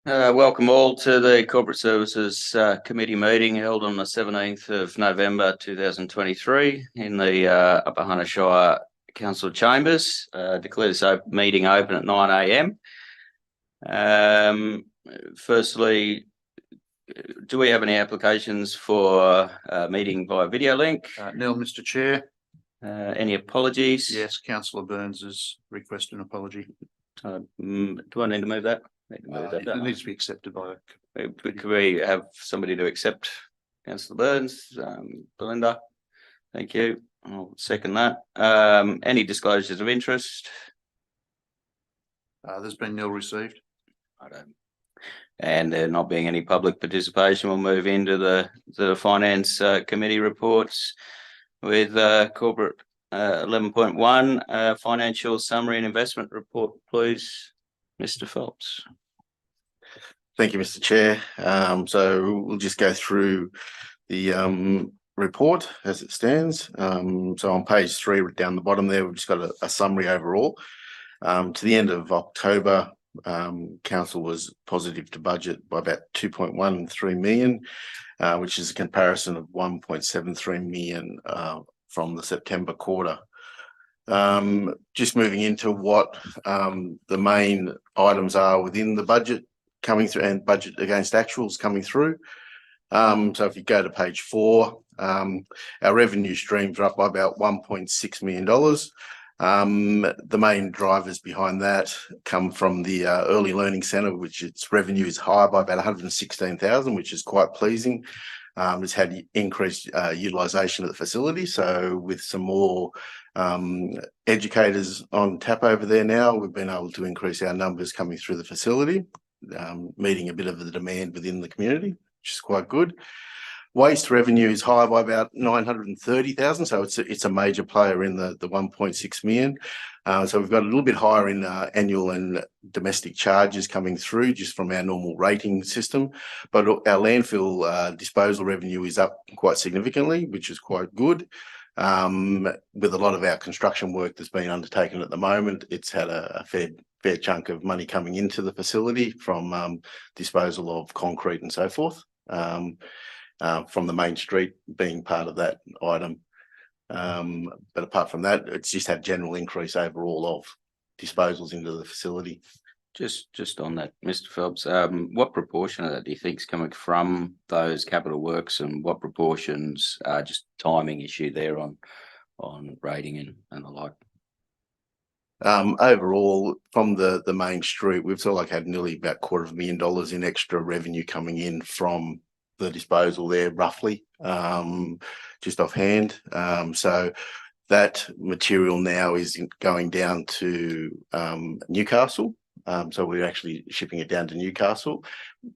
Welcome all to the Corporate Services Committee meeting held on the 17th of November 2023 in the Upper Hunter Shire Council Chambers. Declare this meeting open at 9 a.m. Firstly, do we have any applications for meeting via video link? Nil, Mr. Chair. Any apologies? Yes, Councillor Burns has requested an apology. Do I need to move that? It needs to be accepted by. Could we have somebody to accept Councillor Burns? Belinda, thank you. I'll second that. Any disclosures of interest? There's been nil received. And there not being any public participation, we'll move into the Finance Committee reports with Corporate 11.1 Financial Summary and Investment Report, please, Mr. Phelps. Thank you, Mr. Chair. So we'll just go through the report as it stands. So on page 3, down the bottom there, we've just got a summary overall. To the end of October, Council was positive to budget by about 2.13 million, which is a comparison of 1.73 million from the September quarter. Just moving into what the main items are within the budget coming through and budget against actuals coming through. So if you go to page 4, our revenue streams are up by about $1.6 million. The main drivers behind that come from the Early Learning Centre, which its revenue is higher by about 116,000, which is quite pleasing. It's had increased utilisation of the facility, so with some more educators on tap over there now, we've been able to increase our numbers coming through the facility, meeting a bit of the demand within the community, which is quite good. Waste revenue is higher by about 930,000, so it's a major player in the 1.6 million. So we've got a little bit higher in annual and domestic charges coming through just from our normal rating system, but our landfill disposal revenue is up quite significantly, which is quite good. With a lot of our construction work that's been undertaken at the moment, it's had a fair chunk of money coming into the facility from disposal of concrete and so forth, from the main street being part of that item. But apart from that, it's just had general increase overall of disposals into the facility. Just on that, Mr. Phelps, what proportion of that do you think is coming from those capital works, and what proportions are just timing issue there on rating and the like? Overall, from the main street, we've sort of like had nearly about $250,000 in extra revenue coming in from the disposal there, roughly, just offhand. So that material now is going down to Newcastle. So we're actually shipping it down to Newcastle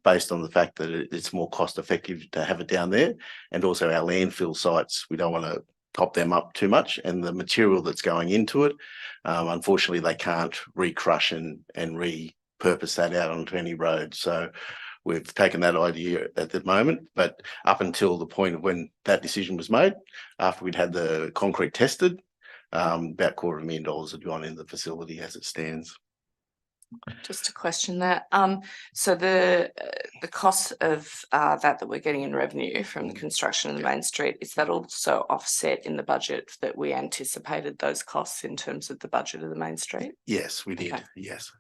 based on the fact that it's more cost effective to have it down there. And also our landfill sites, we don't want to top them up too much. And the material that's going into it, unfortunately, they can't recrush and repurpose that out onto any road. So we've taken that idea at the moment, but up until the point of when that decision was made, after we'd had the concrete tested, about $250,000 had gone in the facility as it stands. Just to question that, so the cost of that we're getting in revenue from the construction of the main street, is that also offset in the budget that we anticipated those costs in terms of the budget of the main street? Yes, we did. Okay. Yes,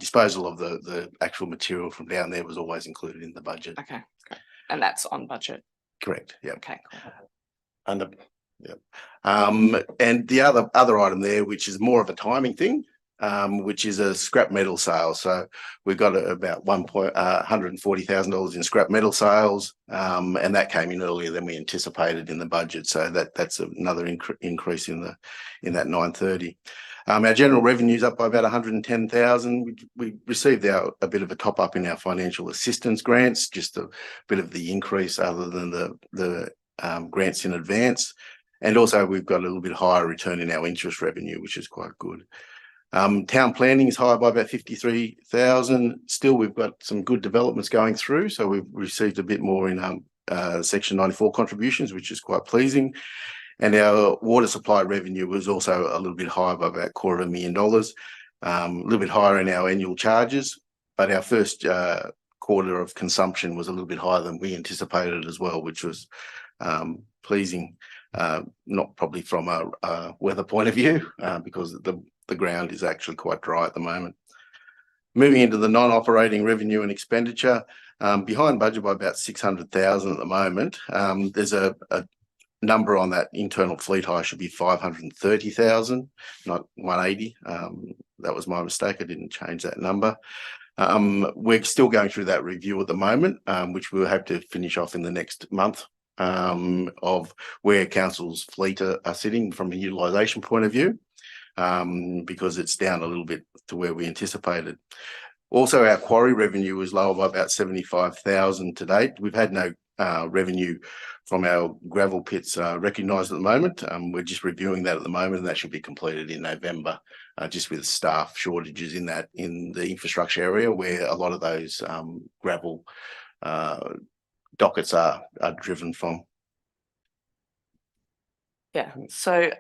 disposal of the actual material from down there was always included in the budget. Okay, great. And that's on budget. Correct. Yeah. Okay, cool. Yeah. And the other item there, which is more of a timing thing, which is a scrap metal sale. So we've got about $140,000 in scrap metal sales, and that came in earlier than we anticipated in the budget. So that's another increase in that 930. Our general revenue is up by about 110,000. We received a bit of a top up in our financial assistance grants, just a bit of the increase other than the grants in advance. And also we've got a little bit higher return in our interest revenue, which is quite good. Town planning is higher by about 53,000. Still, we've got some good developments going through. So we've received a bit more in Section 94 contributions, which is quite pleasing. And our water supply revenue was also a little bit higher by about $250,000, a little bit higher in our annual charges. But our first quarter of consumption was a little bit higher than we anticipated as well, which was pleasing. Not probably from a weather point of view, because the ground is actually quite dry at the moment. Moving into the non-operating revenue and expenditure, behind budget by about 600,000 at the moment. There's a number on that internal fleet hire should be 530,000, not 180. That was my mistake. I didn't change that number. We're still going through that review at the moment, which we'll have to finish off in the next month, of where council's fleet are sitting from a utilisation point of view, because it's down a little bit to where we anticipated. Also, our quarry revenue was lower by about 75,000 to date. We've had no revenue from our gravel pits recognised at the moment. We're just reviewing that at the moment, and that should be completed in November, just with staff shortages in the infrastructure area where a lot of those gravel dockets are driven from. Yeah, so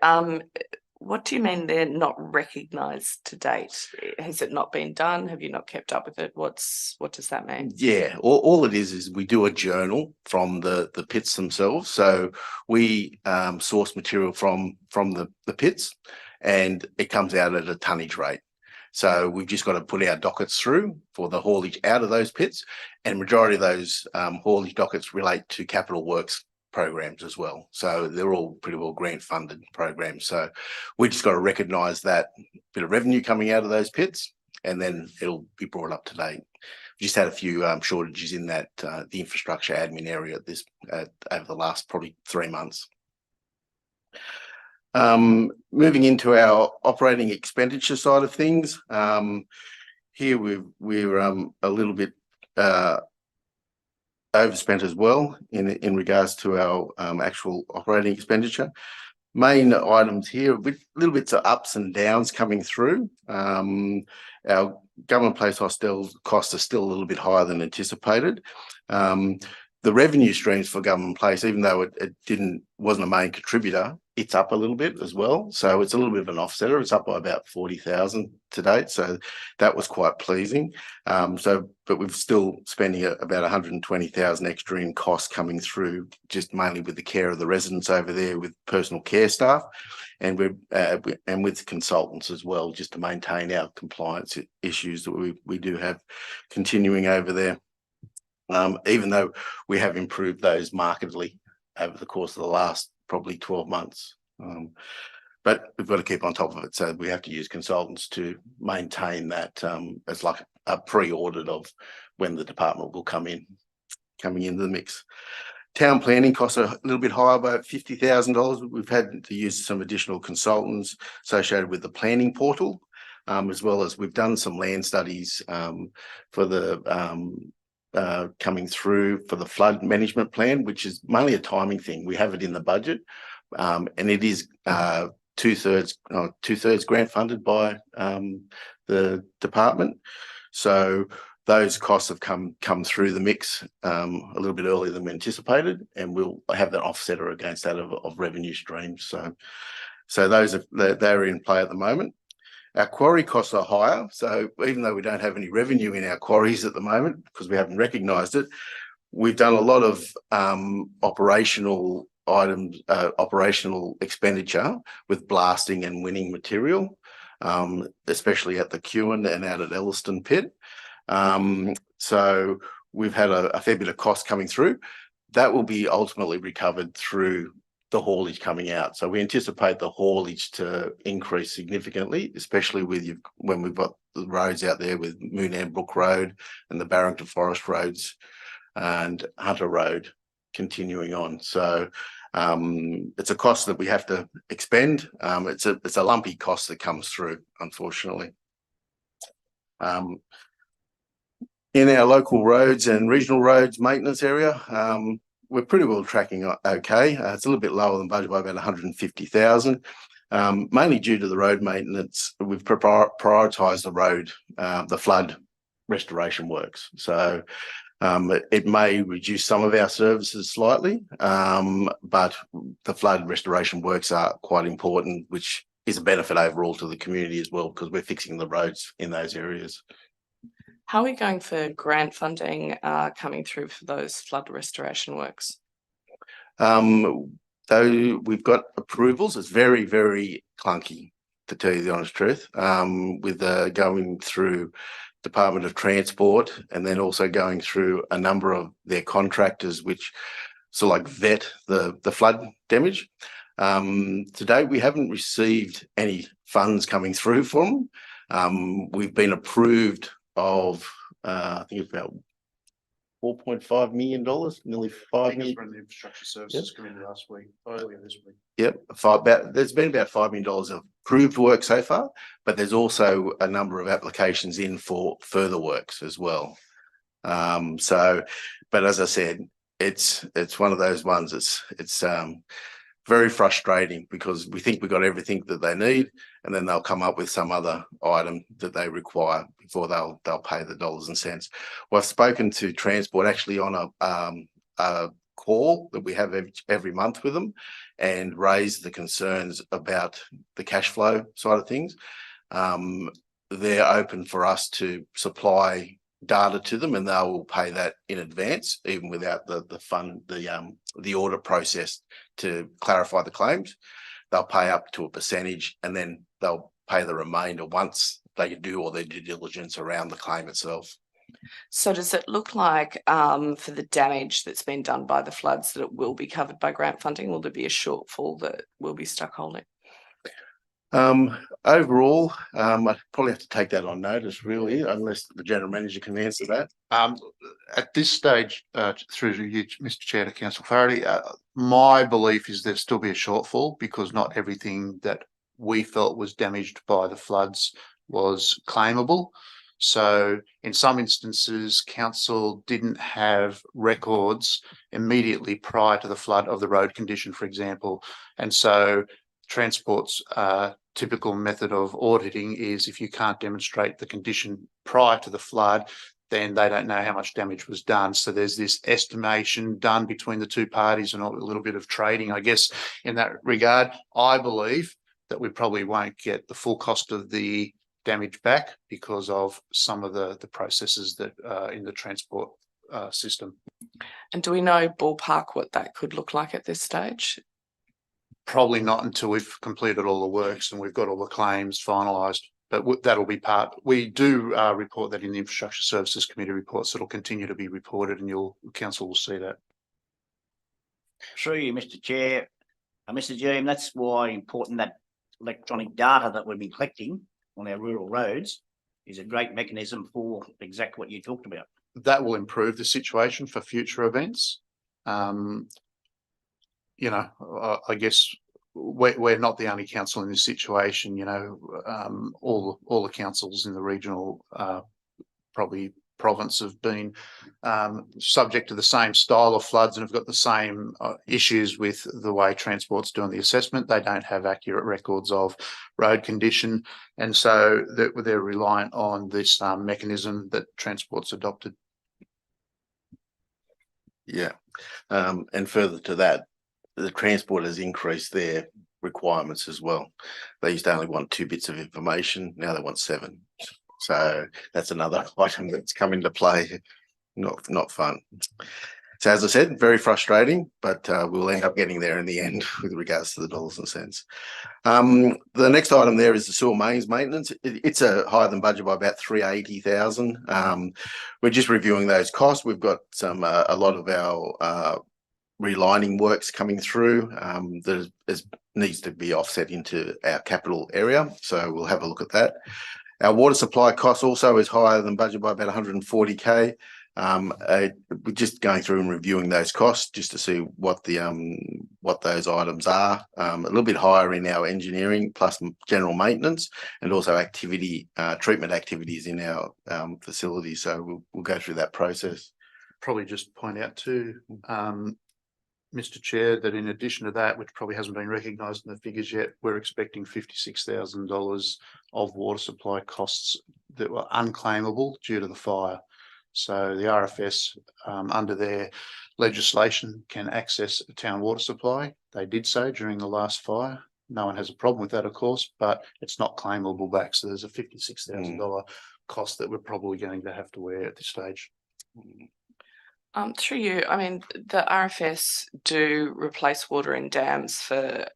what do you mean they're not recognised to date? Has it not been done? Have you not kept up with it? What does that mean? Yeah, all it is we do a journal from the pits themselves. So we source material from the pits, and it comes out at a tonnage rate. So we've just got to put our dockets through for the haulage out of those pits, and majority of those haulage dockets relate to capital works programs as well. So they're all pretty well grant funded programs. So we just got to recognise that bit of revenue coming out of those pits, and then it'll be brought up to date. We just had a few shortages in that the infrastructure admin area over the last probably 3 months. Moving into our operating expenditure side of things, here we're a little bit overspent as well in regards to our actual operating expenditure. Main items here, with little bits of ups and downs coming through. Our government place hostels costs are still a little bit higher than anticipated. The revenue streams for government place, even though it wasn't a main contributor, it's up a little bit as well. So it's a little bit of an offsetter. It's up by about 40,000 to date. So that was quite pleasing. But we're still spending about 120,000 extra in costs coming through, just mainly with the care of the residents over there with personal care staff, and with consultants as well, just to maintain our compliance issues that we do have continuing over there. Even though we have improved those markedly over the course of the last probably 12 months. But we've got to keep on top of it. So we have to use consultants to maintain that as like a pre-audit of when the department will coming into the mix. Town planning costs are a little bit higher by $50,000. We've had to use some additional consultants associated with the planning portal, as well as we've done some land studies for the coming through for the flood management plan, which is mainly a timing thing. We have it in the budget, and it is two-thirds grant funded by the department. So those costs have come through the mix a little bit earlier than we anticipated, and we'll have that offsetter against that of revenue streams. So they're in play at the moment. Our quarry costs are higher. So even though we don't have any revenue in our quarries at the moment, because we haven't recognised it, we've done a lot of operational items, operational expenditure with blasting and winning material, especially at the Kewen and out at Elliston pit. So we've had a fair bit of cost coming through. That will be ultimately recovered through the haulage coming out. So we anticipate the haulage to increase significantly, especially when we've got the roads out there with Moonam Brook Road and the Barrington Forest roads and Hunter Road continuing on. So it's a cost that we have to expend. It's a lumpy cost that comes through, unfortunately. In our local roads and regional roads maintenance area, we're pretty well tracking okay. It's a little bit lower than budget by about 150,000, mainly due to the road maintenance. We've prioritised the road, the flood restoration works. So it may reduce some of our services slightly, but the flood restoration works are quite important, which is a benefit overall to the community as well, because we're fixing the roads in those areas. How are we going for grant funding coming through for those flood restoration works? Though we've got approvals, it's very, very clunky, to tell you the honest truth, with going through Department of Transport and then also going through a number of their contractors, which sort of like vet the flood damage. To date, we haven't received any funds coming through from them. We've been approved of, I think it's about $4.5 million, nearly $5 million. From the Infrastructure Services Committee last week, earlier this week. Yep, there's been about $5 million of approved work so far, but there's also a number of applications in for further works as well. But as I said, it's one of those ones. It's very frustrating because we think we got everything that they need, and then they'll come up with some other item that they require before they'll pay the dollars and cents. Well, I've spoken to Transport actually on a call that we have every month with them, and raised the concerns about the cash flow side of things. They're open for us to supply data to them, and they will pay that in advance, even without the audit process to clarify the claims. They'll pay up to a percentage, and then they'll pay the remainder once they do all their due diligence around the claim itself. So does it look like for the damage that's been done by the floods that it will be covered by grant funding? Will there be a shortfall that we'll be stuck holding? Overall, I probably have to take that on notice, really, unless the general manager can answer that. At this stage, through to you, Mr. Chair, to Councillor Faraday, my belief is there'll still be a shortfall because not everything that we felt was damaged by the floods was claimable. So in some instances, council didn't have records immediately prior to the flood of the road condition, for example. And so Transport's typical method of auditing is if you can't demonstrate the condition prior to the flood, then they don't know how much damage was done. So there's this estimation done between the two parties and a little bit of trading, I guess, in that regard. I believe that we probably won't get the full cost of the damage back because of some of the processes that in the Transport system. And do we know ballpark what that could look like at this stage? Probably not until we've completed all the works and we've got all the claims finalised, but that'll be part. We do report that in the Infrastructure Services Committee reports. It'll continue to be reported, and council will see that. Through you, Mr. Chair, Mr. GM, that's why important that electronic data that we've been collecting on our rural roads is a great mechanism for exactly what you talked about. That will improve the situation for future events. You know, I guess we're not the only council in this situation. You know, all the councils in the regional probably province have been subject to the same style of floods and have got the same issues with the way Transport's doing the assessment. They don't have accurate records of road condition, and so they're reliant on this mechanism that Transport's adopted. Yeah, and further to that, the Transport has increased their requirements as well. They used to only want 2 bits of information, now they want 7. So that's another item that's come into play. Not fun. So as I said, very frustrating, but we'll end up getting there in the end with regards to the dollars and cents. The next item there is the sewer mains maintenance. It's a higher than budget by about 380,000. We're just reviewing those costs. We've got a lot of our relining works coming through. There needs to be offset into our capital area, so we'll have a look at that. Our water supply cost also is higher than budget by about 140K. We're just going through and reviewing those costs just to see what those items are. A little bit higher in our engineering plus general maintenance, and also treatment activities in our facilities. So we'll go through that process. Probably just point out too, Mr. Chair, that in addition to that, which probably hasn't been recognised in the figures yet, we're expecting $56,000 of water supply costs that were unclaimable due to the fire. So the RFS, under their legislation, can access a town water supply. They did so during the last fire. No one has a problem with that, of course, but it's not claimable back. So there's a $56,000 cost that we're probably going to have to wear at this stage. Through you, I mean, the RFS do replace water in dams for,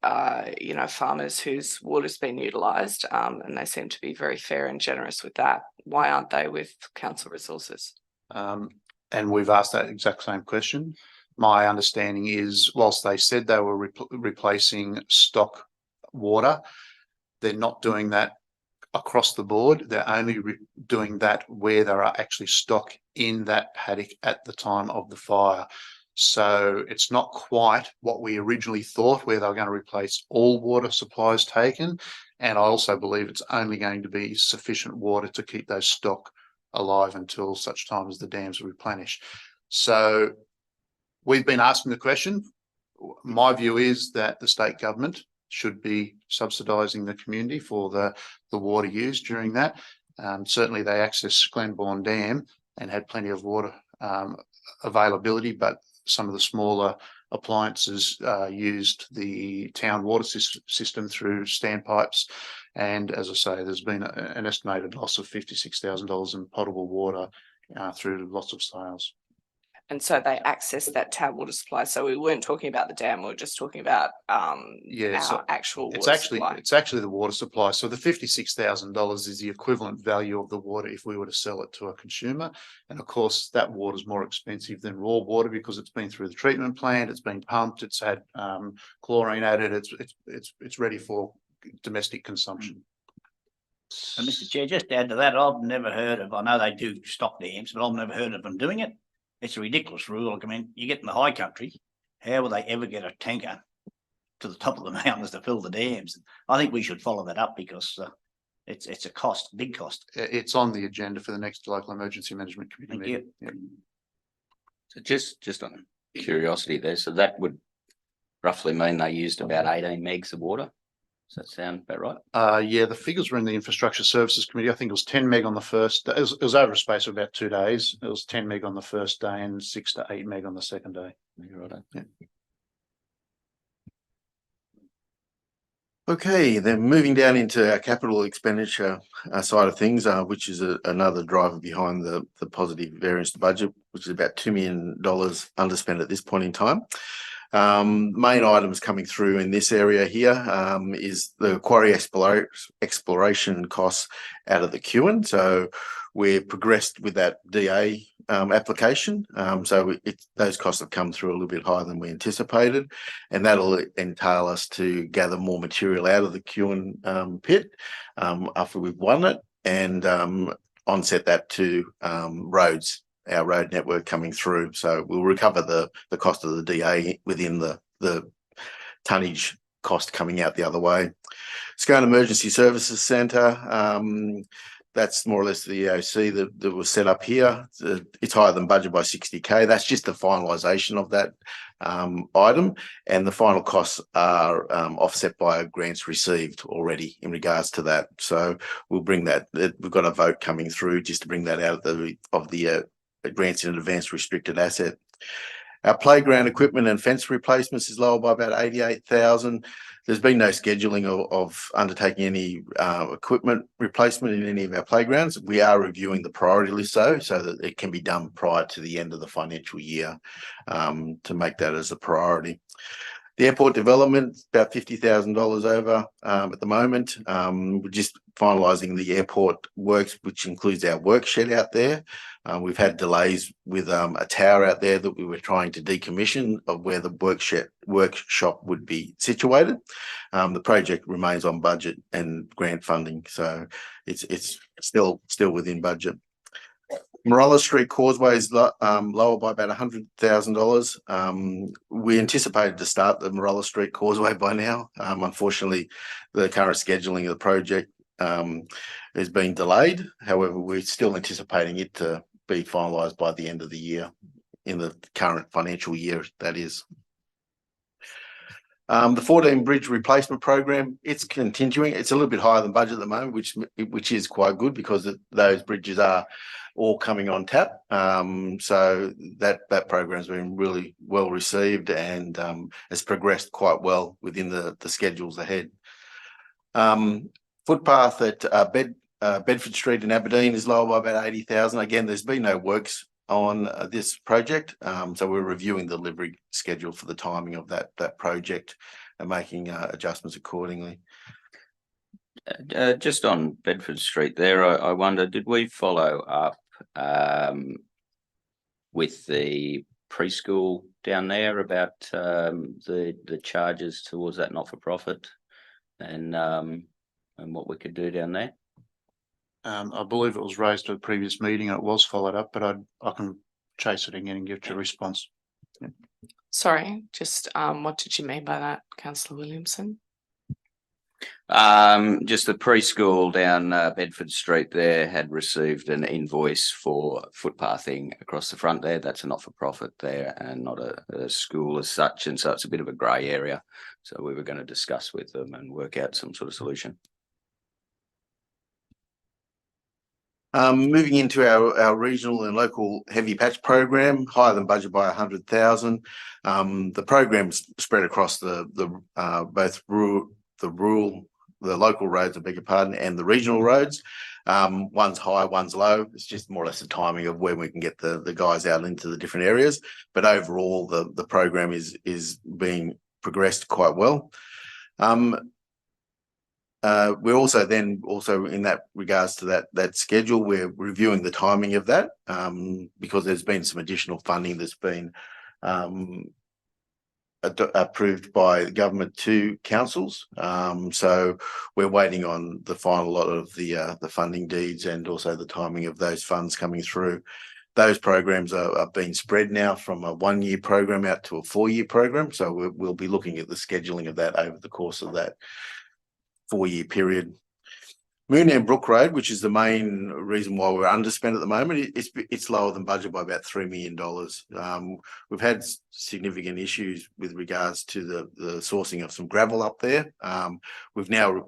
farmers whose water's been utilised, and they seem to be very fair and generous with that. Why aren't they with council resources? And we've asked that exact same question. My understanding is, whilst they said they were replacing stock water, they're not doing that across the board. They're only doing that where there are actually stock in that paddock at the time of the fire. So it's not quite what we originally thought, where they were going to replace all water supplies taken. And I also believe it's only going to be sufficient water to keep those stock alive until such time as the dams are replenished. So we've been asking the question. My view is that the state government should be subsidising the community for the water used during that. Certainly they accessed Glenbourne Dam and had plenty of water availability, but some of the smaller appliances used the town water system through standpipes. And as I say, there's been an estimated loss of $56,000 in potable water through lots of sales. And so they access that town water supply. So we weren't talking about the dam, we were just talking about our actual water supply. It's actually the water supply. So the $56,000 is the equivalent value of the water if we were to sell it to a consumer. And of course, that water is more expensive than raw water because it's been through the treatment plant, it's been pumped, it's had chlorine added, it's ready for domestic consumption. And Mr. Chair, just to add to that, I've never heard of, I know they do stock dams, but I've never heard of them doing it. It's a ridiculous rule. Like, I mean, you get in the high country, how will they ever get a tanker to the top of the mountains to fill the dams? I think we should follow that up because it's a cost, big cost. It's on the agenda for the next local emergency management committee Thank meeting. you. Yeah. So just on curiosity there, so that would roughly mean they used about 18 megs of water. Does that sound about right? Yeah, the figures were in the infrastructure services committee. I think it was 10 meg on the first. It was over a space of about 2 days. It was 10 meg on the first day and 6 to 8 meg on the second day. Right. Yeah. Okay, then moving down into our capital expenditure side of things, which is another driver behind the positive variance to budget, which is about $2 million underspent at this point in time. Main items coming through in this area here is the quarry exploration costs out of the Kewen. So we're progressed with that DA application. So those costs have come through a little bit higher than we anticipated, and that'll entail us to gather more material out of the Kewen pit after we've won it, and onset that to roads. Our road network coming through. So we'll recover the cost of the DA within the tonnage cost coming out the other way. Scone Emergency Services Centre, that's more or less the EOC that was set up here. It's higher than budget by 60K. That's just the finalisation of that item, and the final costs are offset by grants received already in regards to that. So we'll bring that. We've got a vote coming through just to bring that out of the grants in advanced restricted asset. Our playground equipment and fence replacements is lower by about 88,000. There's been no scheduling of undertaking any equipment replacement in any of our playgrounds. We are reviewing the priority list so that it can be done prior to the end of the financial year to make that as a priority. The airport development, about $50,000 over at the moment. We're just finalising the airport works, which includes our work shed out there. We've had delays with a tower out there that we were trying to decommission of where the workshop would be situated. The project remains on budget and grant funding, so it's still within budget. Morella Street Causeway is lower by about $100,000. We anticipated to start the Morella Street Causeway by now. Unfortunately, the current scheduling of the project has been delayed. However, we're still anticipating it to be finalised by the end of the year, in the current financial year, that is. The 14 bridge replacement program, it's continuing. It's a little bit higher than budget at the moment, which is quite good because those bridges are all coming on tap. So that program's been really well received and has progressed quite well within the schedules ahead. Footpath at Bedford Street in Aberdeen is lower by about 80,000. Again, there's been no works on this project. So we're reviewing the delivery schedule for the timing of that project and making adjustments accordingly. Just on Bedford Street there, I wonder, did we follow up with the preschool down there about the charges towards that not-for-profit and what we could do down there? I believe it was raised at a previous meeting and it was followed up, but I can chase it again and give you a response. Sorry, just what did you mean by that, councillor Williamson? Just the preschool down Bedford Street there had received an invoice for footpathing across the front there. That's a not-for-profit there and not a school as such, and so it's a bit of a grey area. So we were going to discuss with them and work out some sort of solution. Moving into our regional and local heavy patch program, higher than budget by 100,000. The program's spread across both the local roads, I beg your pardon, and the regional roads. One's high, one's low. It's just more or less the timing of when we can get the guys out into the different areas. But overall, the program is being progressed quite well. We're also in that regards to that schedule, we're reviewing the timing of that because there's been some additional funding that's been approved by the government to councils. So we're waiting on the final lot of the funding deeds and also the timing of those funds coming through. Those programs are being spread now from a 1-year program out to a 4-year program. So we'll be looking at the scheduling of that over the course of that 4-year period. Moonam Brook Road, which is the main reason why we're underspent at the moment, it's lower than budget by about $3 million. We've had significant issues with regards to the sourcing of some gravel up there. We've now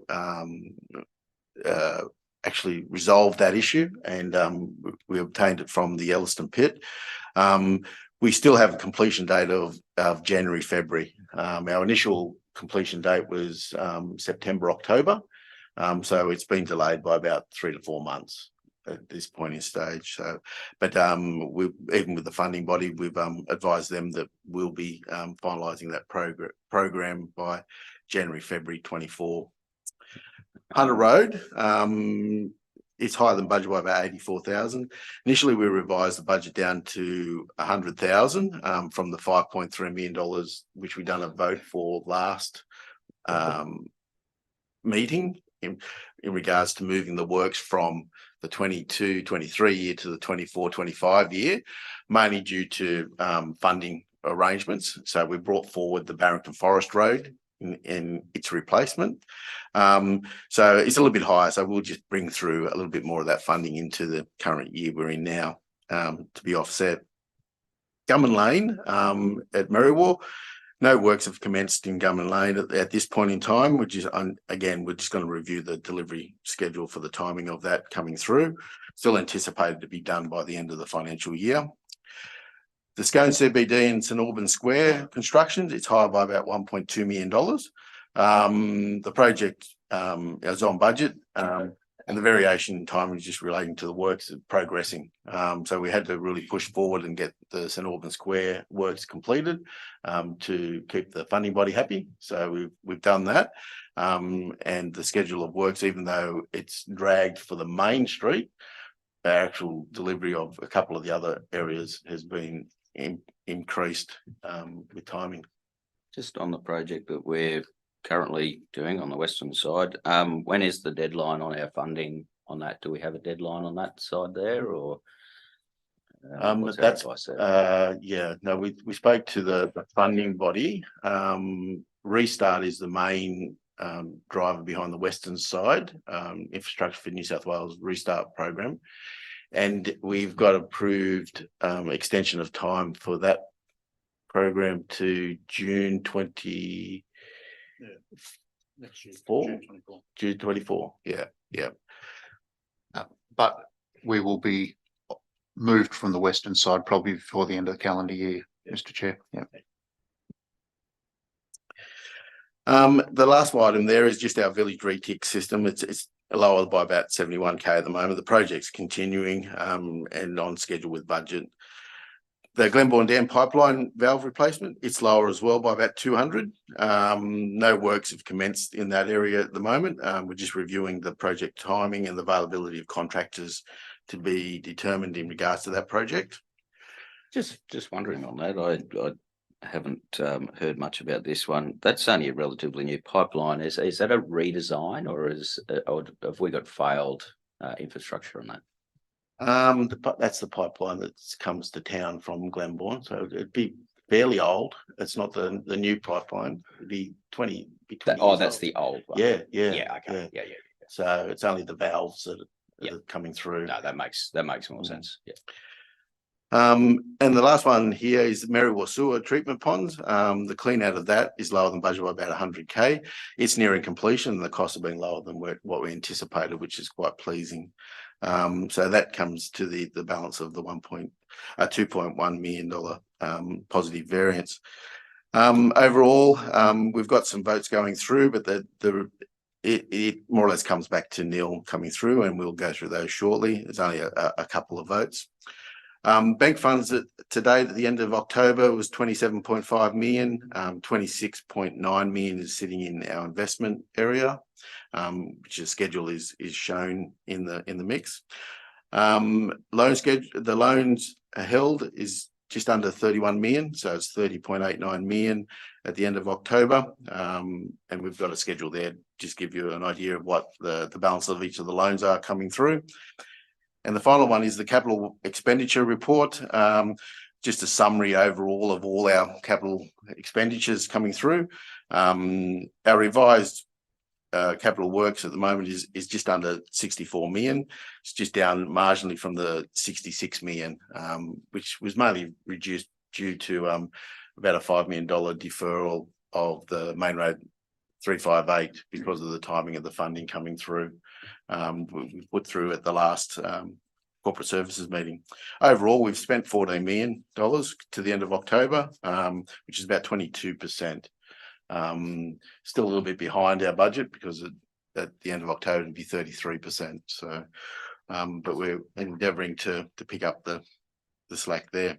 actually resolved that issue, and we obtained it from the Elliston pit. We still have a completion date of January, February. Our initial completion date was September, October. So it's been delayed by about 3 to 4 months at this point in stage. So, but even with the funding body, we've advised them that we'll be finalising that program by January, February 24. Hunter Road, it's higher than budget by about 84,000. Initially, we revised the budget down to 100,000 from the $5.3 million, which we done a vote for last meeting in regards to moving the works from the 22-23 year to the 24-25 year, mainly due to funding arrangements. So we brought forward the Barrington Forest Road in its replacement. So it's a little bit higher. So we'll just bring through a little bit more of that funding into the current year we're in now to be offset. Gummin Lane at Merriwell, no works have commenced in Gummin Lane at this point in time, which is, again, we're just going to review the delivery schedule for the timing of that coming through. Still anticipated to be done by the end of the financial year. The Scone CBD and St Albans Square constructions, it's higher by about $1.2 million. The project is on budget, and the variation in time is just relating to the works progressing. So we had to really push forward and get the St Albans Square works completed to keep the funding body happy. So we've done that. And the schedule of works, even though it's dragged for the main street, the actual delivery of a couple of the other areas has been increased with timing. Just on the project that we're currently doing on the western side, when is the deadline on our funding on that? Do we have a deadline on that side there, or what's our That's advice there? yeah, no, we spoke to the funding body. Restart is the main driver behind the western side, Infrastructure for New South Wales Restart program, and we've got approved extension of time for that program to June 24. June 24. Yeah. But we will be moved from the western side probably before the end of the calendar year, Mr. Chair. Yeah. The last item there is just our village retick system. It's lower by about 71K at the moment. The project's continuing and on schedule with budget. The Glenbourne Dam pipeline valve replacement, it's lower as well by about 200. No works have commenced in that area at the moment. We're just reviewing the project timing and the availability of contractors to be determined in regards to that project. Just wondering on that, I haven't heard much about this one. That's only a relatively new pipeline. Is that a redesign, or have we got failed infrastructure on that? That's the pipeline that comes to town from Glenbourne, so it'd be fairly old. It's not the new pipeline. It'd be 20. Oh, that's the old one. Yeah. Okay. Yeah. So it's only the valves that Yeah. are coming through. No, that makes more sense. Yeah. And the last one here is Merriwa Sewer Treatment Ponds. The clean out of that is lower than budget by about 100K. It's nearing completion, and the costs have been lower than what we anticipated, which is quite pleasing. So that comes to the balance of the $2.1 million positive variance. Overall, we've got some votes going through, but it more or less comes back to nil coming through, and we'll go through those shortly. There's only a couple of votes. Bank funds today at the end of October was 27.5 million. 26.9 million is sitting in our investment area, which is schedule is shown in the mix. The loans held is just under 31 million, so it's 30.89 million at the end of October. And we've got a schedule there, just give you an idea of what the balance of each of the loans are coming through. And the final one is the capital expenditure report. Just a summary overall of all our capital expenditures coming through. Our revised capital works at the moment is just under 64 million. It's just down marginally from the 66 million, which was mainly reduced due to about a $5 million deferral of the Main Road 358 because of the timing of the funding coming through. We put through at the last corporate services meeting. Overall, we've spent $14 million to the end of October, which is about 22%. Still a little bit behind our budget because at the end of October it'd be 33%. So, but we're endeavouring to pick up the slack there.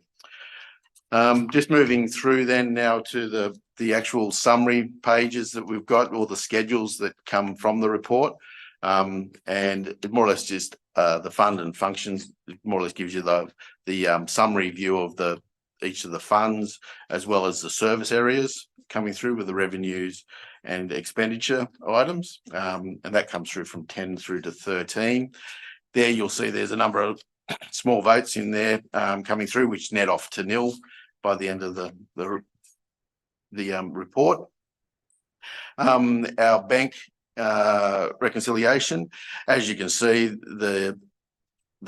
Just moving through then now to the actual summary pages that we've got, all the schedules that come from the report. And it more or less just the fund and functions, it more or less gives you the summary view of each of the funds, as well as the service areas coming through with the revenues and expenditure items. And that comes through from 10 through to 13. There you'll see there's a number of small votes in there coming through, which net off to nil by the end of the report. Our bank reconciliation, as you can see, the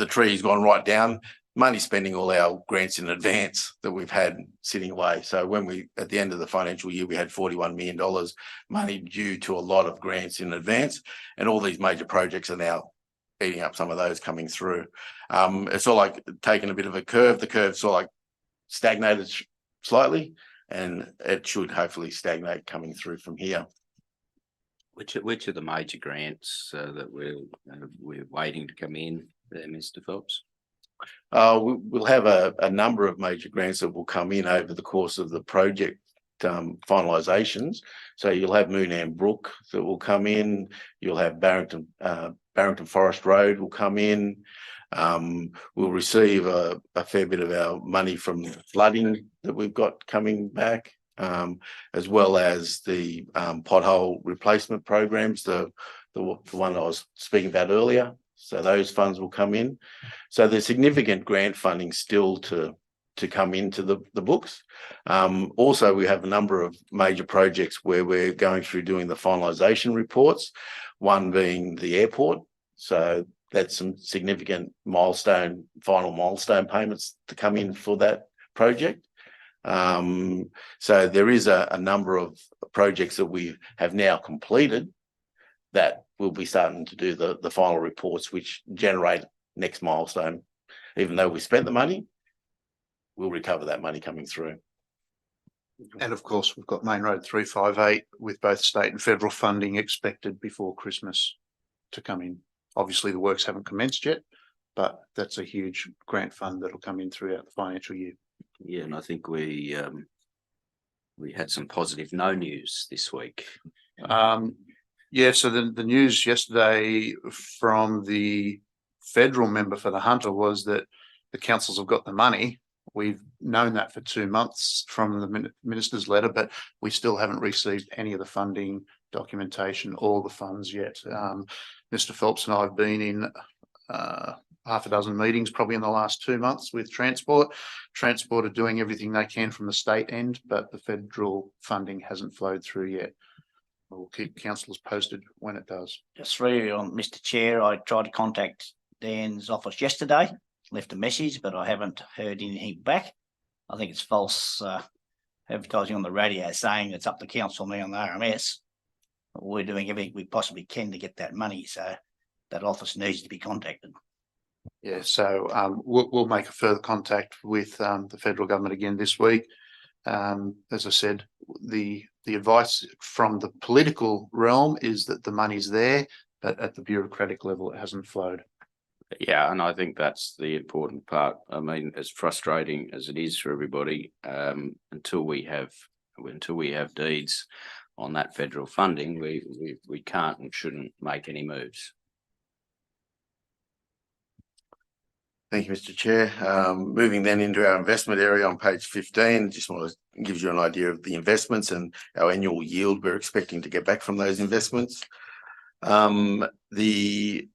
tree's gone right down, mainly spending all our grants in advance that we've had sitting away. So when at the end of the financial year, we had $41 million money due to a lot of grants in advance, and all these major projects are now eating up some of those coming through. It's all like taking a bit of a curve. The curve's sort of like stagnated slightly, and it should hopefully stagnate coming through from here. Which are the major grants that we're waiting to come in there, Mr. Phelps? We'll have a number of major grants that will come in over the course of the project finalisations. So you'll have Moonam Brook that will come in. You'll have Barrington Forest Road will come in. We'll receive a fair bit of our money from flooding that we've got coming back, as well as the pothole replacement programs, the one I was speaking about earlier. So those funds will come in. So there's significant grant funding still to come into the books. Also, we have a number of major projects where we're going through doing the finalisation reports, one being the airport. So that's some significant final milestone payments to come in for that project. So there is a number of projects that we have now completed that we'll be starting to do the final reports, which generate next milestone. Even though we spent the money, we'll recover that money coming through. And of course, we've got Main Road 358 with both state and federal funding expected before Christmas. to come in. Obviously, the works haven't commenced yet, but that's a huge grant fund that'll come in throughout the financial year. Yeah, and I think we had some positive no news this week. Yeah, so the news yesterday from the federal member for the Hunter was that the councils have got the money. We've known that for 2 months from the minister's letter, but we still haven't received any of the funding documentation or the funds yet. Mr. Phelps and I have been in half a dozen meetings probably in the last 2 months with Transport. Transport are doing everything they can from the state end, but the federal funding hasn't flowed through yet. We'll keep councillors posted when it does. Just through on Mr. Chair, I tried to contact Dan's office yesterday, left a message, but I haven't heard anything back. I think it's false advertising on the radio saying it's up to council now on the RMS. We're doing everything we possibly can to get that money, so that office needs to be contacted. Yeah, so we'll make a further contact with the federal government again this week. As I said, the advice from the political realm is that the money's there, but at the bureaucratic level, it hasn't flowed. Yeah, and I think that's the important part. I mean, as frustrating as it is for everybody, until we have deeds on that federal funding, we can't and shouldn't make any moves. Thank you, Mr. Chair. Moving then into our investment area on page 15, just want to give you an idea of the investments and our annual yield we're expecting to get back from those investments. The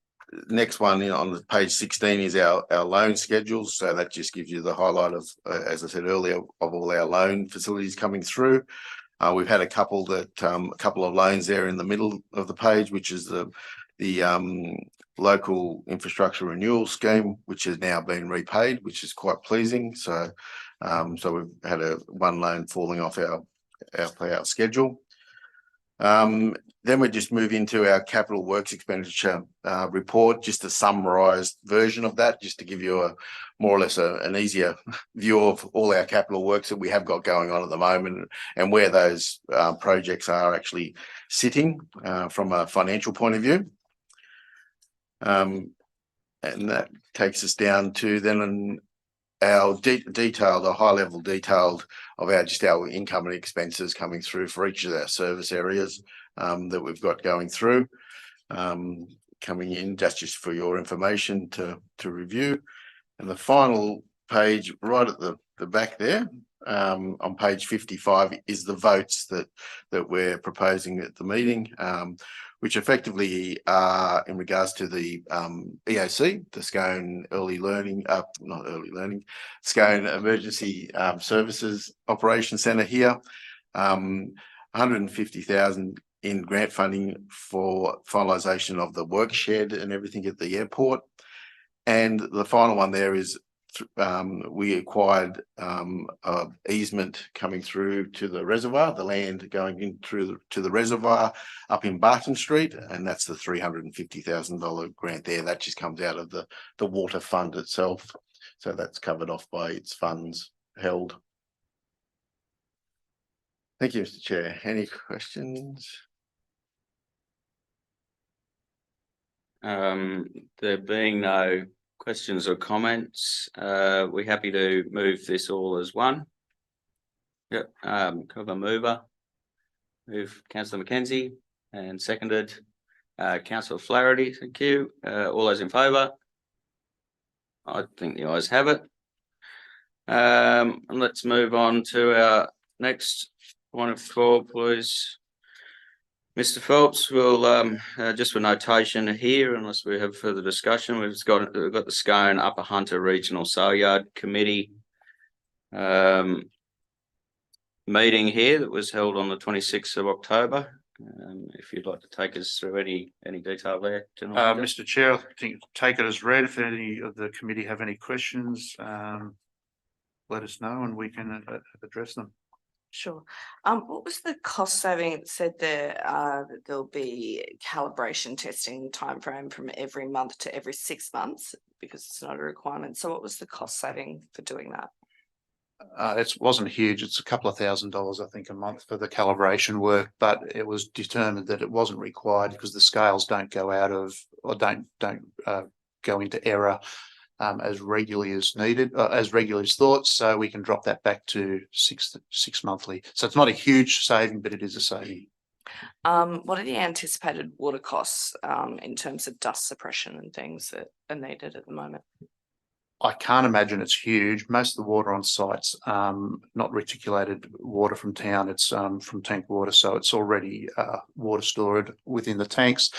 next one on page 16 is our loan schedules. So that just gives you the highlight of, as I said earlier, of all our loan facilities coming through. We've had a couple of loans there in the middle of the page, which is the local infrastructure renewal scheme, which has now been repaid, which is quite pleasing. So we've had one loan falling off our payout schedule. Then we just move into our capital works expenditure report, just a summarised version of that, just to give you a more or less an easier view of all our capital works that we have got going on at the moment and where those projects are actually sitting from a financial point of view. And that takes us down to then our high level detailed of our income and expenses coming through for each of our service areas that we've got going through, coming in just for your information to review. And the final page right at the back there on page 55 is the votes that we're proposing at the meeting, which effectively are in regards to the EOC, the Scone Scone Emergency Services Operations Centre here, 150,000 in grant funding for finalisation of the work shed and everything at the airport. And the final one there is we acquired easement coming through to the reservoir, the land going in through to the reservoir up in Barton Street, and that's the $350,000 grant there. That just comes out of the water fund itself, so that's covered off by its funds held. Thank you, Mr. Chair. Any questions? There being no questions or comments, we're happy to move this all as one. Yep, cover mover. Move Councillor McKenzie and seconded Councillor Flaherty. Thank you. All those in favour? I think the ayes have it. And let's move on to our next point of call, please. Mr. Phelps will just for notation here, unless we have further discussion, we've got the Scone Upper Hunter Regional Sale Yard Committee meeting here that was held on the 26th of October. If you'd like to take us through any detail there, General Mr. Chair, I think take it as read. If any of the committee have any questions, let us know and we can address them. Sure. What was the cost saving? It said there that there'll be calibration testing timeframe from every month to every 6 months because it's not a requirement. So what was the cost saving for doing that? It wasn't huge. It's a couple of $1,000s, I think, a month for the calibration work, but it was determined that it wasn't required because the scales don't go out of or don't go into error as regularly as needed, as regularly as thought. So we can drop that back to six monthly. So it's not a huge saving, but it is a saving. What are the anticipated water costs in terms of dust suppression and things that are needed at the moment? I can't imagine it's huge. Most of the water on site's not reticulated water from town. It's from tank water, so it's already water stored within the tanks.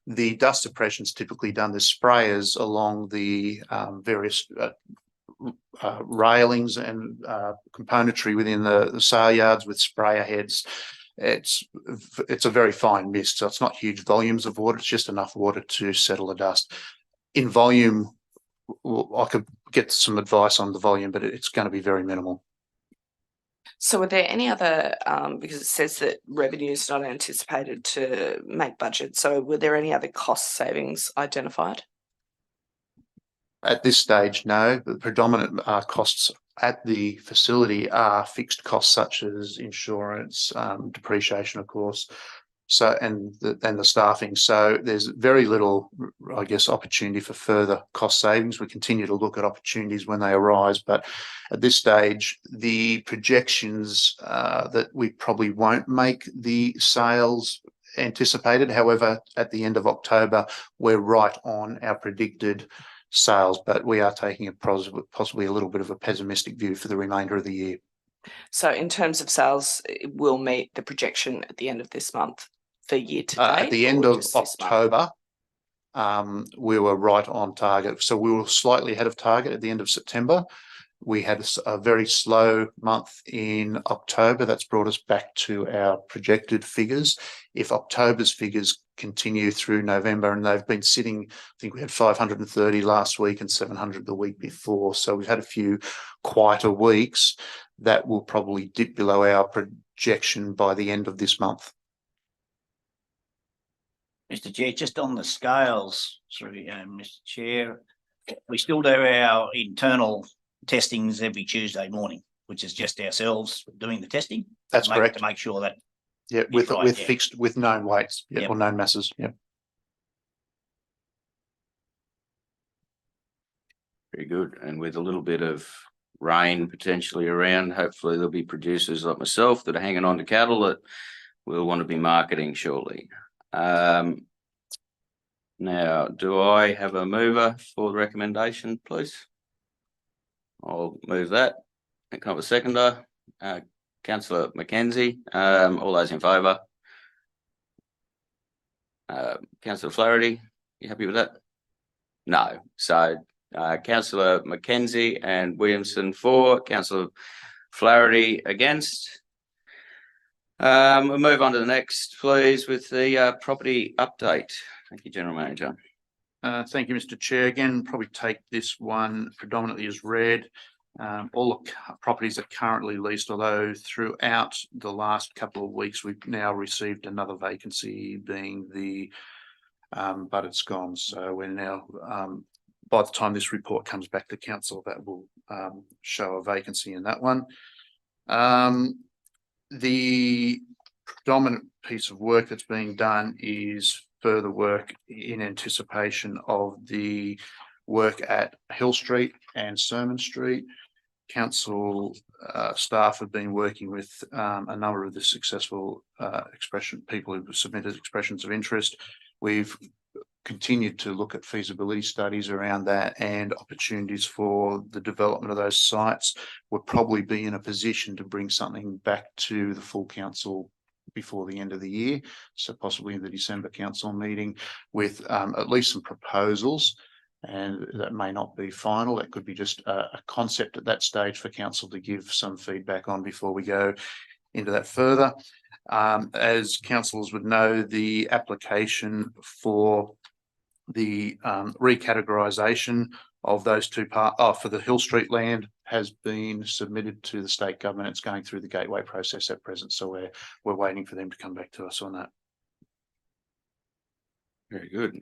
The dust suppression is typically done. There's sprayers along the various railings and componentry within the sale yards with sprayer heads. It's a very fine mist, so it's not huge volumes of water. It's just enough water to settle the dust. In volume, I could get some advice on the volume, but it's going to be very minimal. So are there any other, because it says that revenue is not anticipated to make budget, so were there any other cost savings identified? At this stage, no. The predominant costs at the facility are fixed costs such as insurance, depreciation, of course. So and the staffing. So there's very little, I guess, opportunity for further cost savings. We continue to look at opportunities when they arise, but at this stage, the projections that we probably won't make the sales anticipated. However, at the end of October, we're right on our predicted sales, but we are taking a possibly a little bit of a pessimistic view for the remainder of the year. So in terms of sales, it will meet the projection at the end of this month for year to date? At the end or of just this month? October, we were right on target. So we were slightly ahead of target at the end of September. We had a very slow month in October. That's brought us back to our projected figures. If October's figures continue through November, and they've been sitting, I think we had 530 last week and 700 the week before. So we've had a few quieter weeks. That will probably dip below our projection by the end of this month. Mr. Chair, just on the scales, sorry, Mr. Chair, we still do our internal testings every Tuesday morning, which is just ourselves doing the testing. That's correct. To make sure that. Yeah, with fixed, with known weights, Yep. or known masses. Yeah. Very good. And with a little bit of rain potentially around, hopefully there'll be producers like myself that are hanging on to cattle that we'll want to be marketing shortly. Now, do I have a mover for the recommendation, please? I'll move that. And can I have a seconder? Councillor Mackenzie, all those in favour? Councillor Flaherty, you happy with that? No. So Councillor Mackenzie and Williamson for, Councillor Flaherty against. We'll move on to the next, please, with the property update. Thank you, General Manager. Thank you, Mr. Chair. Again, probably take this one predominantly as read. All the properties are currently leased, although throughout the last couple of weeks, we've now received another vacancy, being the Butted Scones. So we're now, by the time this report comes back to council, that will show a vacancy in that one. The predominant piece of work that's being done is further work in anticipation of the work at Hill Street and Sermon Street. Council staff have been working with a number of the successful people who've submitted expressions of interest. We've continued to look at feasibility studies around that and opportunities for the development of those sites. We'll probably be in a position to bring something back to the full council before the end of the year, so possibly in the December council meeting with at least some proposals, and that may not be final. That could be just a concept at that stage for council to give some feedback on before we go into that further. As councillors would know, the application for the recategorisation of those two parts for the Hill Street land has been submitted to the state government. It's going through the gateway process at present, so we're waiting for them to come back to us on that. Very good.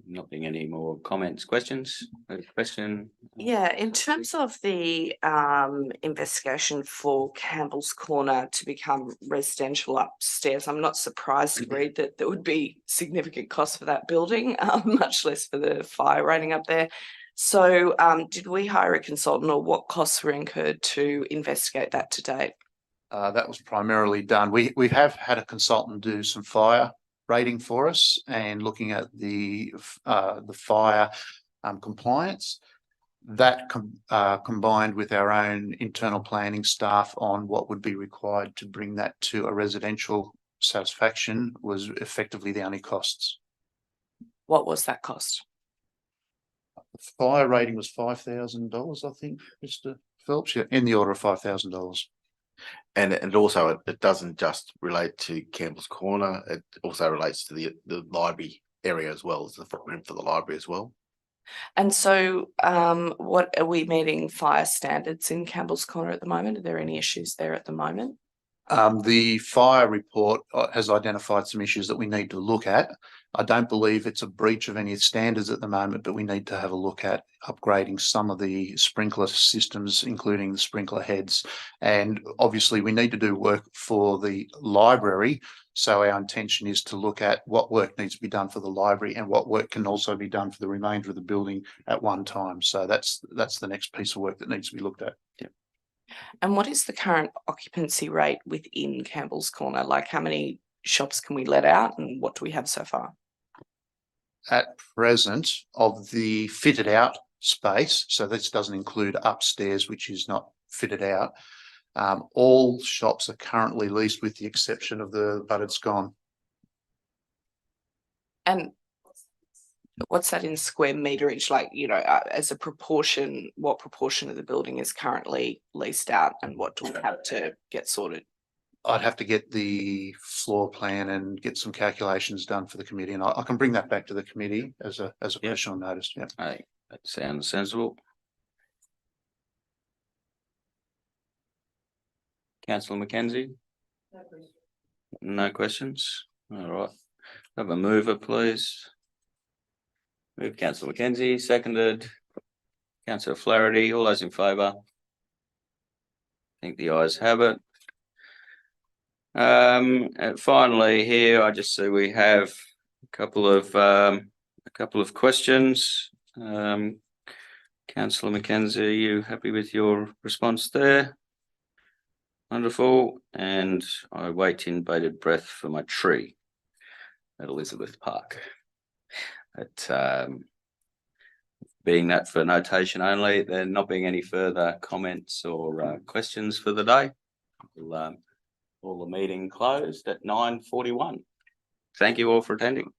Not being any more comments, questions? A question? Yeah, in terms of the investigation for Campbell's Corner to become residential upstairs, I'm not surprised to read that there would be significant costs for that building, much less for the fire rating up there. So did we hire a consultant, or what costs were incurred to investigate that to date? That was primarily done. We have had a consultant do some fire rating for us and looking at the fire compliance. That combined with our own internal planning staff on what would be required to bring that to a residential satisfaction was effectively the only costs. What was that cost? The fire rating was $5,000, I think, Mr. Phelps, yeah, in the order of $5,000. And also it doesn't just relate to Campbell's Corner, it also relates to the library area as well, as the footprint for the library as well. And so what are we meeting fire standards in Campbell's Corner at the moment? Are there any issues there at the moment? The fire report has identified some issues that we need to look at. I don't believe it's a breach of any standards at the moment, but we need to have a look at upgrading some of the sprinkler systems, including the sprinkler heads. And obviously we need to do work for the library. So our intention is to look at what work needs to be done for the library and what work can also be done for the remainder of the building at one time. So that's the next piece of work that needs to be looked at. Yeah. And what is the current occupancy rate within Campbell's Corner? Like, how many shops can we let out and what do we have so far? At present, of the fitted out space, so this doesn't include upstairs, which is not fitted out, all shops are currently leased with the exception of the Buttered Scone. And what's that in square meterage? Like, you know, as a proportion, what proportion of the building is currently leased out and what do we have to get sorted? I'd have to get the floor plan and get some calculations done for the committee, and I can bring that back to the committee as a professional notice. Yeah. Hey, that sounds sensible. Councillor Mackenzie? No questions? All right. Have a mover, please. Move Councillor Mackenzie, seconded. Councillor Flaherty, all those in favour? I think the ayes have it. And finally here, I just see we have a couple of questions. Councillor Mackenzie, are you happy with your response there? Wonderful. And I wait in bated breath for my tree at Elizabeth Park. But being that for notation only, there not being any further comments or questions for the day, we'll all the meeting closed at 9:41. Thank you all for attending.